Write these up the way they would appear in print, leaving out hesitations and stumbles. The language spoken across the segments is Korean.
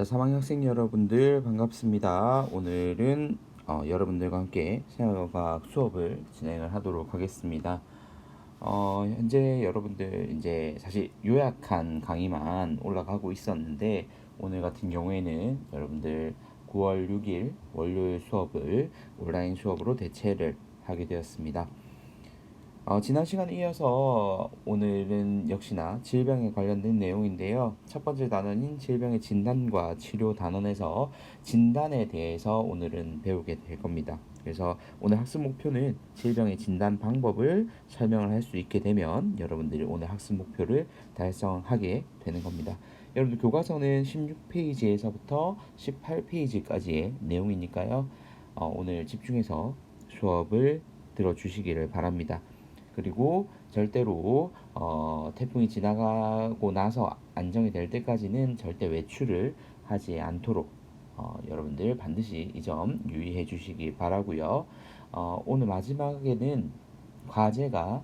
자, 3학년 학생 여러분들 반갑습니다. 오늘은 여러분들과 함께 생활과학 수업을 진행을 하도록 하겠습니다. 현재 여러분들 이제 사실 요약한 강의만 올라가고 있었는데 오늘 같은 경우에는 여러분들 9월 6일 월요일 수업을 온라인 수업으로 대체를 하게 되었습니다. 지난 시간에 이어서 오늘은 역시나 질병에 관련된 내용인데요. 첫 번째 단원인 질병의 진단과 치료 단원에서 진단에 대해서 오늘은 배우게 될 겁니다. 그래서 오늘 학습 목표는 질병의 진단 방법을 설명을 할 수 있게 되면 여러분들이 오늘 학습 목표를 달성하게 되는 겁니다. 여러분들 교과서는 16페이지에서부터 18페이지까지의 내용이니까요. 오늘 집중해서 수업을 들어주시기를 바랍니다. 그리고 절대로 태풍이 지나가고 나서 안정이 될 때까지는 절대 외출을 하지 않도록 여러분들 반드시 이 점 유의해 주시기 바라고요. 오늘 마지막에는 과제가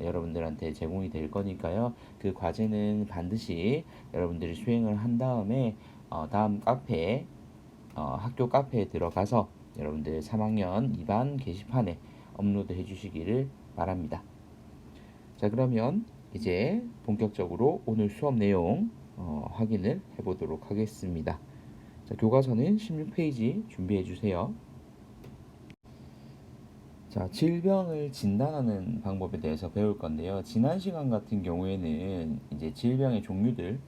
여러분들한테 제공이 될 거니까요. 그 과제는 반드시 여러분들이 수행을 한 다음에 다음 카페 학교 카페에 들어가서 여러분들 3학년 2반 게시판에 업로드 해 주시기를 바랍니다. 자, 그러면 이제 본격적으로 오늘 수업 내용 확인을 해보도록 하겠습니다. 자, 교과서는 16페이지 준비해 주세요. 자, 질병을 진단하는 방법에 대해서 배울 건데요. 지난 시간 같은 경우에는 이제 질병의 종류들에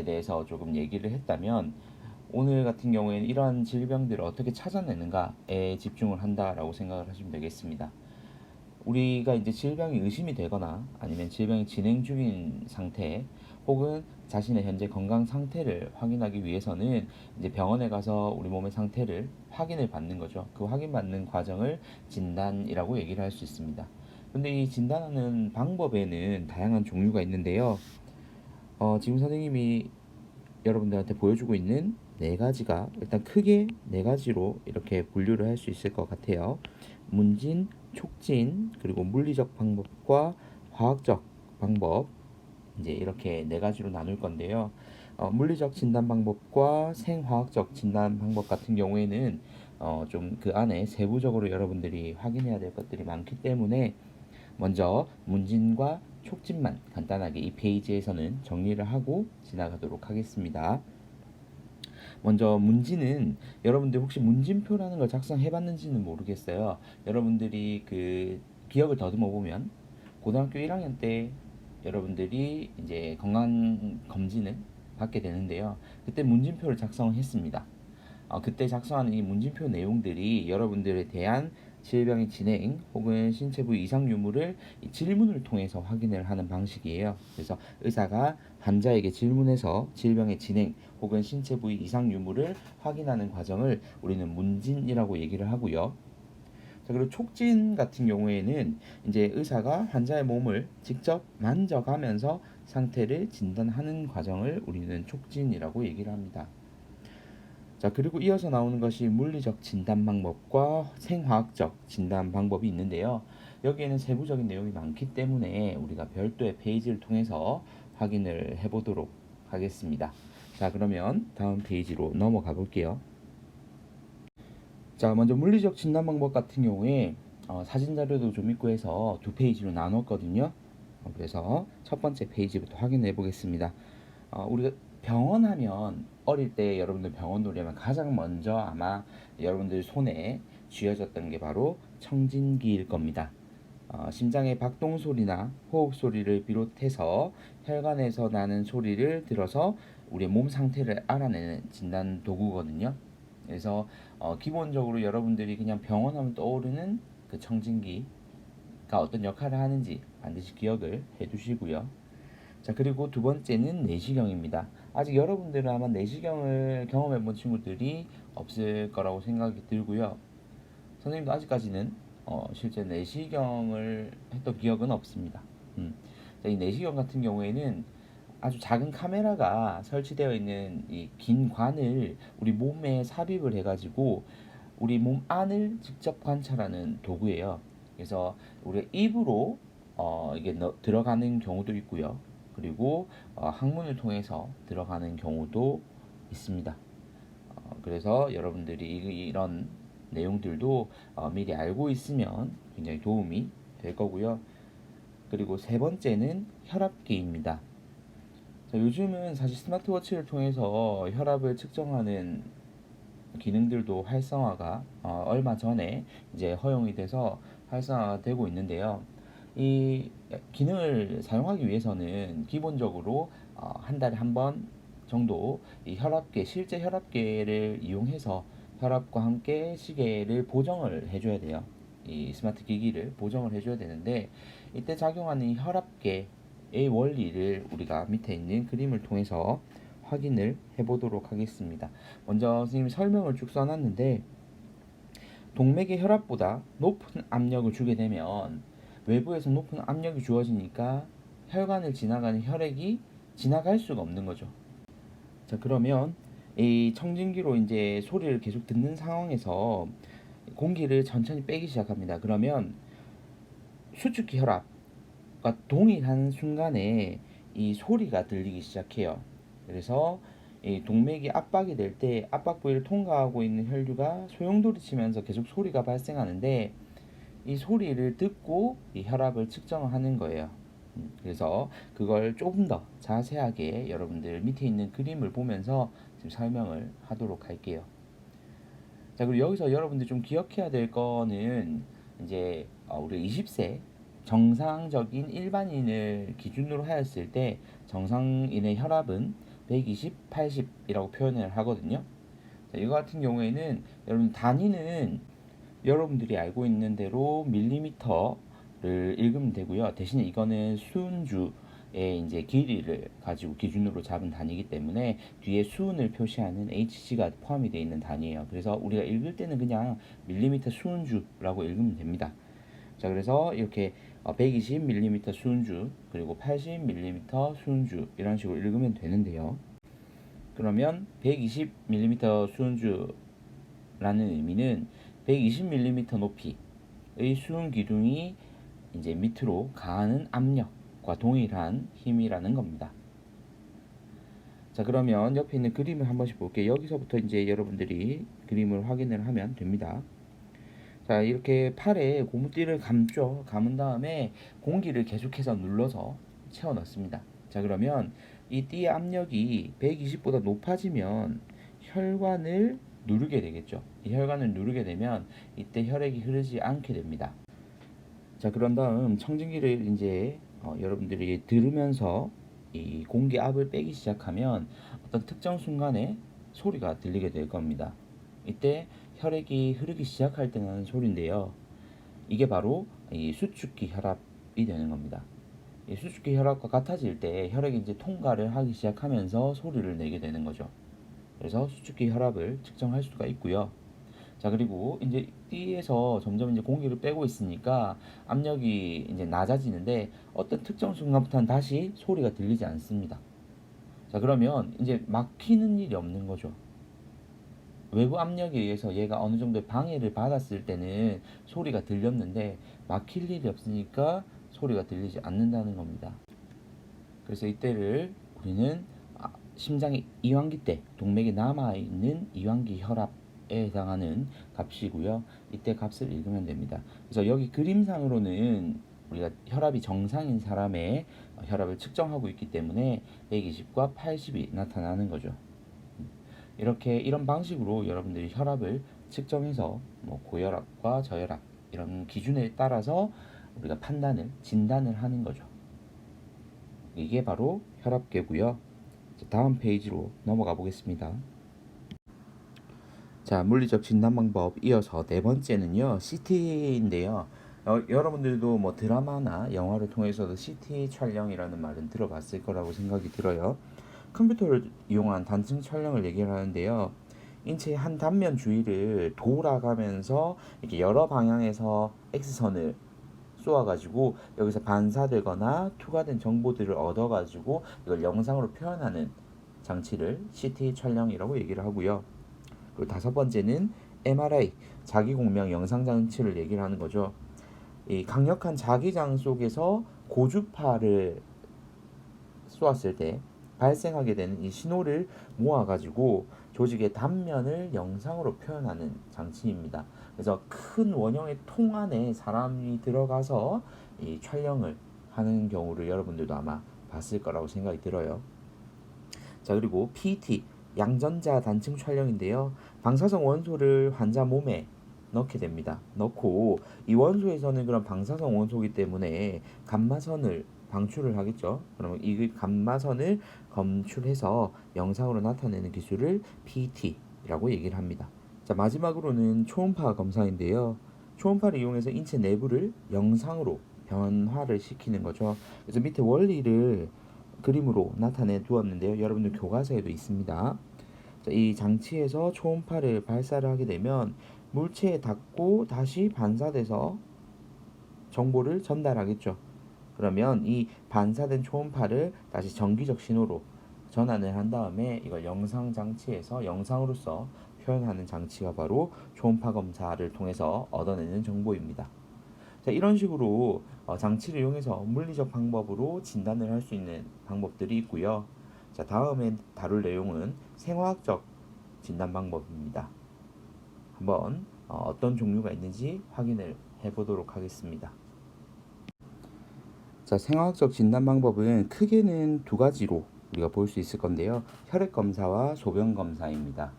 대해서 조금 얘기를 했다면 오늘 같은 경우에는 이러한 질병들을 어떻게 찾아내는가에 집중을 한다라고 생각을 하시면 되겠습니다. 우리가 이제 질병이 의심이 되거나 아니면 질병이 진행 중인 상태 혹은 자신의 현재 건강 상태를 확인하기 위해서는 이제 병원에 가서 우리 몸의 상태를 확인을 받는 거죠. 그 확인받는 과정을 진단이라고 얘기를 할 수 있습니다. 근데 이 진단하는 방법에는 다양한 종류가 있는데요. 지금 선생님이 여러분들한테 보여주고 있는 네 가지가 일단 크게 네 가지로 이렇게 분류를 할 수 있을 것 같아요. 문진, 촉진, 그리고 물리적 방법과 화학적 방법, 이제 이렇게 네 가지로 나눌 건데요. 물리적 진단 방법과 생화학적 진단 방법 같은 경우에는 좀 그 안에 세부적으로 여러분들이 확인해야 될 것들이 많기 때문에 먼저 문진과 촉진만 간단하게 이 페이지에서는 정리를 하고 지나가도록 하겠습니다. 먼저 문진은 여러분들 혹시 문진표라는 걸 작성해 봤는지는 모르겠어요. 여러분들이 그 기억을 더듬어 보면 고등학교 1학년 때 여러분들이 이제 건강 검진을 받게 되는데요. 그때 문진표를 작성했습니다. 그때 작성하는 이 문진표 내용들이 여러분들에 대한 질병의 진행 혹은 신체 부위 이상 유무를 질문을 통해서 확인을 하는 방식이에요. 그래서 의사가 환자에게 질문해서 질병의 진행 혹은 신체 부위 이상 유무를 확인하는 과정을 우리는 문진이라고 얘기를 하고요. 자, 그리고 촉진 같은 경우에는 이제 의사가 환자의 몸을 직접 만져가면서 상태를 진단하는 과정을 우리는 촉진이라고 얘기를 합니다. 자, 그리고 이어서 나오는 것이 물리적 진단 방법과 생화학적 진단 방법이 있는데요. 여기에는 세부적인 내용이 많기 때문에 우리가 별도의 페이지를 통해서 확인을 해보도록 하겠습니다. 자, 그러면 다음 페이지로 넘어가 볼게요. 자, 먼저 물리적 진단 방법 같은 경우에 사진 자료도 좀 있고 해서 두 페이지로 나눴거든요. 그래서 첫 번째 페이지부터 확인해 보겠습니다. 우리가 병원 하면 어릴 때 여러분들 병원 놀이하면 가장 먼저 아마 여러분들 손에 쥐어졌던 게 바로 청진기일 겁니다. 심장의 박동 소리나 호흡 소리를 비롯해서 혈관에서 나는 소리를 들어서 우리의 몸 상태를 알아내는 진단 도구거든요. 그래서 기본적으로 여러분들이 그냥 병원 하면 떠오르는 그 청진기가 어떤 역할을 하는지 반드시 기억을 해 두시고요. 자, 그리고 두 번째는 내시경입니다. 아직 여러분들은 아마 내시경을 경험해 본 친구들이 없을 거라고 생각이 들고요. 선생님도 아직까지는 실제 내시경을 했던 기억은 없습니다. 자, 이 내시경 같은 경우에는 아주 작은 카메라가 설치되어 있는 이 긴 관을 우리 몸에 삽입을 해가지고 우리 몸 안을 직접 관찰하는 도구예요. 그래서 우리 입으로 이게 들어가는 경우도 있고요. 그리고 항문을 통해서 들어가는 경우도 있습니다. 그래서 여러분들이 이런 내용들도 미리 알고 있으면 굉장히 도움이 될 거고요. 그리고 세 번째는 혈압계입니다. 자, 요즘은 사실 스마트워치를 통해서 혈압을 측정하는 기능들도 활성화가 얼마 전에 이제 허용이 돼서 활성화가 되고 있는데요. 이 기능을 사용하기 위해서는 기본적으로 한 달에 한 번 정도 이 혈압계, 실제 혈압계를 이용해서 혈압과 함께 시계를 보정을 해줘야 돼요. 이 스마트 기기를 보정을 해줘야 되는데 이때 작용하는 이 혈압계의 원리를 우리가 밑에 있는 그림을 통해서 확인을 해보도록 하겠습니다. 먼저 선생님이 설명을 쭉 써놨는데 동맥의 혈압보다 높은 압력을 주게 되면 외부에서 높은 압력이 주어지니까 혈관을 지나가는 혈액이 지나갈 수가 없는 거죠. 자, 그러면 이 청진기로 이제 소리를 계속 듣는 상황에서 공기를 천천히 빼기 시작합니다. 그러면 수축기 혈압과 동일한 순간에 이 소리가 들리기 시작해요. 그래서 이 동맥이 압박이 될 때 압박 부위를 통과하고 있는 혈류가 소용돌이 치면서 계속 소리가 발생하는데 이 소리를 듣고 이 혈압을 측정하는 거예요. 그래서 그걸 조금 더 자세하게 여러분들 밑에 있는 그림을 보면서 지금 설명을 하도록 할게요. 자, 그리고 여기서 여러분들 좀 기억해야 될 거는 이제 우리 20세 정상적인 일반인을 기준으로 하였을 때 정상인의 혈압은 120, 80이라고 표현을 하거든요. 자, 이거 같은 경우에는 여러분 단위는 여러분들이 알고 있는 대로 밀리미터를 읽으면 되고요. 대신에 이거는 수은주의 이제 길이를 가지고 기준으로 잡은 단위이기 때문에 뒤에 수은을 표시하는 HG가 포함이 되어 있는 단위예요. 그래서 우리가 읽을 때는 그냥 밀리미터 수은주라고 읽으면 됩니다. 자, 그래서 이렇게 120mm 수은주 그리고 80mm 수은주 이런 식으로 읽으면 되는데요. 그러면 120mm 수은주라는 의미는 120mm 높이의 수은 기둥이 이제 밑으로 가하는 압력과 동일한 힘이라는 겁니다. 자, 그러면 옆에 있는 그림을 한 번씩 볼게요. 여기서부터 이제 여러분들이 그림을 확인을 하면 됩니다. 자, 이렇게 팔에 고무띠를 감죠. 감은 다음에 공기를 계속해서 눌러서 채워 넣습니다. 자, 그러면 이 띠의 압력이 120보다 높아지면 혈관을 누르게 되겠죠. 이 혈관을 누르게 되면 이때 혈액이 흐르지 않게 됩니다. 자, 그런 다음 청진기를 이제 여러분들이 들으면서 이 공기압을 빼기 시작하면 어떤 특정 순간에 소리가 들리게 될 겁니다. 이때 혈액이 흐르기 시작할 때 나는 소리인데요. 이게 바로 이 수축기 혈압이 되는 겁니다. 이 수축기 혈압과 같아질 때 혈액이 이제 통과를 하기 시작하면서 소리를 내게 되는 거죠. 그래서 수축기 혈압을 측정할 수가 있고요. 자, 그리고 이제 띠에서 점점 이제 공기를 빼고 있으니까 압력이 이제 낮아지는데 어떤 특정 순간부터는 다시 소리가 들리지 않습니다. 자, 그러면 이제 막히는 일이 없는 거죠. 외부 압력에 의해서 얘가 어느 정도 방해를 받았을 때는 소리가 들렸는데 막힐 일이 없으니까 소리가 들리지 않는다는 겁니다. 그래서 이때를 우리는 심장의 이완기 때 동맥에 남아있는 이완기 혈압에 해당하는 값이고요. 이때 값을 읽으면 됩니다. 그래서 여기 그림상으로는 우리가 혈압이 정상인 사람의 혈압을 측정하고 있기 때문에 120과 80이 나타나는 거죠. 이렇게 이런 방식으로 여러분들이 혈압을 측정해서 뭐 고혈압과 저혈압 이런 기준에 따라서 우리가 판단을 진단을 하는 거죠. 이게 바로 혈압계고요. 다음 페이지로 넘어가 보겠습니다. 자, 물리적 진단 방법 이어서 네 번째는요, CT인데요. 여러분들도 뭐 드라마나 영화를 통해서도 CT 촬영이라는 말은 들어봤을 거라고 생각이 들어요. 컴퓨터를 이용한 단층 촬영을 얘기를 하는데요. 인체의 한 단면 주위를 돌아가면서 이렇게 여러 방향에서 X선을 쏘아가지고 여기서 반사되거나 투과된 정보들을 얻어가지고 이걸 영상으로 표현하는 장치를 CT 촬영이라고 얘기를 하고요. 그리고 다섯 번째는 MRI, 자기공명 영상 장치를 얘기를 하는 거죠. 이 강력한 자기장 속에서 고주파를 쏘았을 때 발생하게 되는 이 신호를 모아가지고 조직의 단면을 영상으로 표현하는 장치입니다. 그래서 큰 원형의 통 안에 사람이 들어가서 이 촬영을 하는 경우를 여러분들도 아마 봤을 거라고 생각이 들어요. 자, 그리고 PET 양전자 단층 촬영인데요. 방사성 원소를 환자 몸에 넣게 됩니다. 넣고 이 원소에서는 그런 방사성 원소이기 때문에 감마선을 방출을 하겠죠. 그러면 이 감마선을 검출해서 영상으로 나타내는 기술을 PET라고 얘기를 합니다. 자, 마지막으로는 초음파 검사인데요. 초음파를 이용해서 인체 내부를 영상으로 변화를 시키는 거죠. 그래서 밑에 원리를 그림으로 나타내 두었는데요. 여러분들 교과서에도 있습니다. 자, 이 장치에서 초음파를 발사를 하게 되면 물체에 닿고 다시 반사돼서 정보를 전달하겠죠. 그러면 이 반사된 초음파를 다시 전기적 신호로 전환을 한 다음에 이걸 영상 장치에서 영상으로서 표현하는 장치가 바로 초음파 검사를 통해서 얻어내는 정보입니다. 자, 이런 식으로 장치를 이용해서 물리적 방법으로 진단을 할 수 있는 방법들이 있고요. 자, 다음에 다룰 내용은 생화학적 진단 방법입니다. 한번 어떤 종류가 있는지 확인을 해보도록 하겠습니다. 자, 생화학적 진단 방법은 크게는 두 가지로 우리가 볼 수 있을 건데요. 혈액 검사와 소변 검사입니다.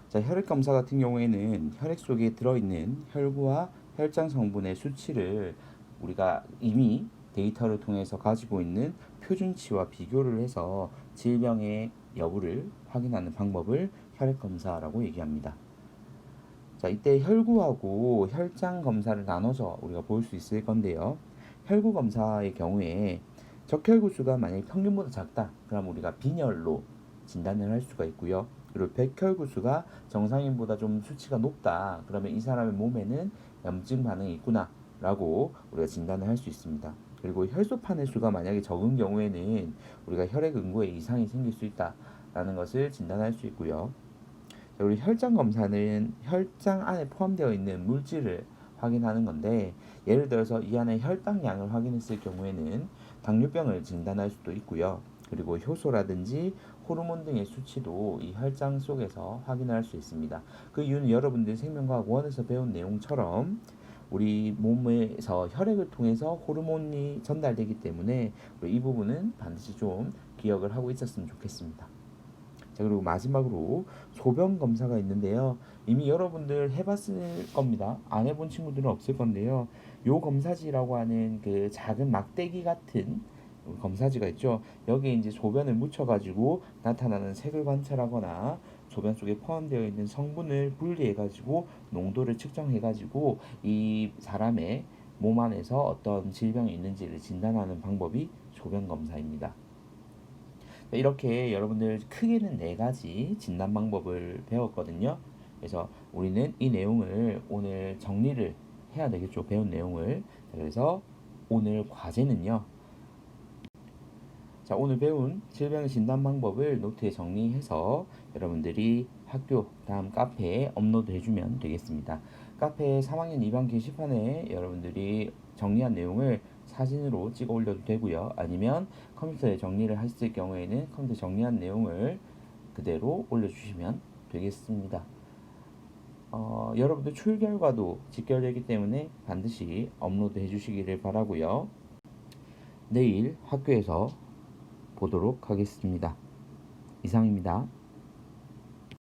자, 혈액 검사 같은 경우에는 혈액 속에 들어있는 혈구와 혈장 성분의 수치를 우리가 이미 데이터를 통해서 가지고 있는 표준치와 비교를 해서 질병의 여부를 확인하는 방법을 혈액 검사라고 얘기합니다. 자, 이때 혈구하고 혈장 검사를 나눠서 우리가 볼 수 있을 건데요. 혈구 검사의 경우에 적혈구 수가 만약에 평균보다 작다, 그럼 우리가 빈혈로 진단을 할 수가 있고요. 그리고 백혈구 수가 정상인보다 좀 수치가 높다, 그러면 이 사람의 몸에는 염증 반응이 있구나 라고 우리가 진단을 할 수 있습니다. 그리고 혈소판의 수가 만약에 적은 경우에는 우리가 혈액 응고에 이상이 생길 수 있다라는 것을 진단할 수 있고요. 우리 혈장 검사는 혈장 안에 포함되어 있는 물질을 확인하는 건데, 예를 들어서 이 안에 혈당량을 확인했을 경우에는 당뇨병을 진단할 수도 있고요. 그리고 효소라든지 호르몬 등의 수치도 이 혈장 속에서 확인할 수 있습니다. 그 이유는 여러분들 생명과학 1에서 배운 내용처럼 우리 몸에서 혈액을 통해서 호르몬이 전달되기 때문에 우리 이 부분은 반드시 좀 기억을 하고 있었으면 좋겠습니다. 자, 그리고 마지막으로 소변 검사가 있는데요. 이미 여러분들 해봤을 겁니다. 안 해본 친구들은 없을 건데요. 요 검사지라고 하는 그 작은 막대기 같은 검사지가 있죠. 여기에 이제 소변을 묻혀가지고 나타나는 색을 관찰하거나 소변 속에 포함되어 있는 성분을 분리해가지고 농도를 측정해가지고 이 사람의 몸 안에서 어떤 질병이 있는지를 진단하는 방법이 소변 검사입니다. 이렇게 여러분들 크게는 네 가지 진단 방법을 배웠거든요. 그래서 우리는 이 내용을 오늘 정리를 해야 되겠죠. 배운 내용을. 그래서 오늘 과제는요. 자, 오늘 배운 질병 진단 방법을 노트에 정리해서 여러분들이 학교 다음 카페에 업로드 해주면 되겠습니다. 카페 3학년 2반 게시판에 여러분들이 정리한 내용을 사진으로 찍어 올려도 되고요. 아니면 컴퓨터에 정리를 하실 경우에는 컴퓨터 정리한 내용을 그대로 올려주시면 되겠습니다. 여러분들 출 결과도 직결되기 때문에 반드시 업로드 해주시기를 바라고요. 내일 학교에서 보도록 하겠습니다. 이상입니다.